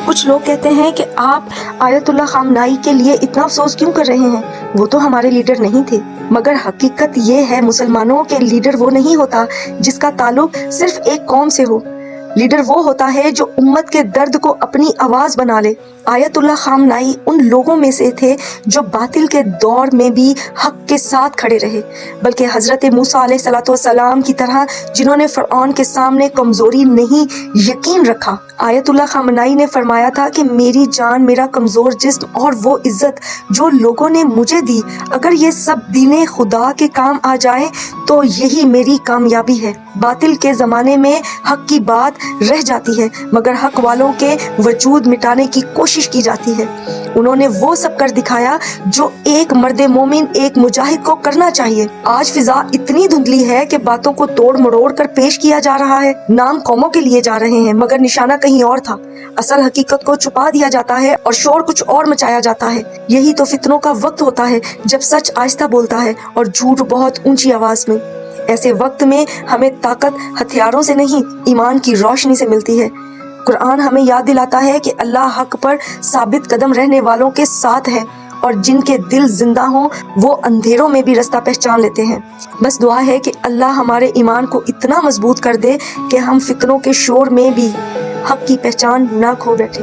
کچھ لوگ کہتے ہیں کہ آپ آیت اللہ خامنائی کے لیے اتنا افسوس کیوں کر رہے ہیں، وہ تو ہمارے لیڈر نہیں تھے۔ مگر حقیقت یہ ہے مسلمانوں کے لیڈر وہ نہیں ہوتا جس کا تعلق صرف ایک قوم سے ہو۔ لیڈر وہ ہوتا ہے جو امت کے درد کو اپنی آواز بنا لے۔ آیت اللہ خامنائی ان لوگوں میں سے تھے جو باطل کے دور میں بھی حق کے ساتھ کھڑے رہے، بلکہ حضرت موسیٰ علیہ السلام کی طرح جنہوں نے فرعون کے سامنے کمزوری نہیں یقین رکھا۔ آیت اللہ خامنائی نے فرمایا تھا کہ میری جان، میرا کمزور جسم اور وہ عزت جو لوگوں نے مجھے دی، اگر یہ سب دین خدا کے کام آ جائے تو یہی میری کامیابی ہے۔ باطل کے زمانے میں حق کی بات رہ جاتی ہے، مگر حق والوں کے وجود مٹانے کی کوشش کی جاتی ہے۔ انہوں نے وہ سب کر دکھایا جو ایک مرد مومن، ایک مجاہد کو کرنا چاہیے۔ آج فضا اتنی دھندلی ہے کہ باتوں کو توڑ مروڑ کر پیش کیا جا رہا ہے، نام قوموں کے لیے جا رہے ہیں مگر نشانہ کہیں اور تھا۔ اصل حقیقت کو چھپا دیا جاتا ہے اور شور کچھ اور مچایا جاتا ہے۔ یہی تو فتنوں کا وقت ہوتا ہے، جب سچ آہستہ بولتا ہے اور جھوٹ بہت اونچی آواز میں۔ ایسے وقت میں ہمیں طاقت ہتھیاروں سے نہیں، ایمان کی روشنی سے ملتی ہے۔ قرآن ہمیں یاد دلاتا ہے کہ اللہ حق پر ثابت قدم رہنے والوں کے ساتھ ہے، اور جن کے دل زندہ ہوں وہ اندھیروں میں بھی رستہ پہچان لیتے ہیں۔ بس دعا ہے کہ اللہ ہمارے ایمان کو اتنا مضبوط کر دے کہ ہم فتنوں کے شور میں بھی حق کی پہچان نہ کھو بیٹھے۔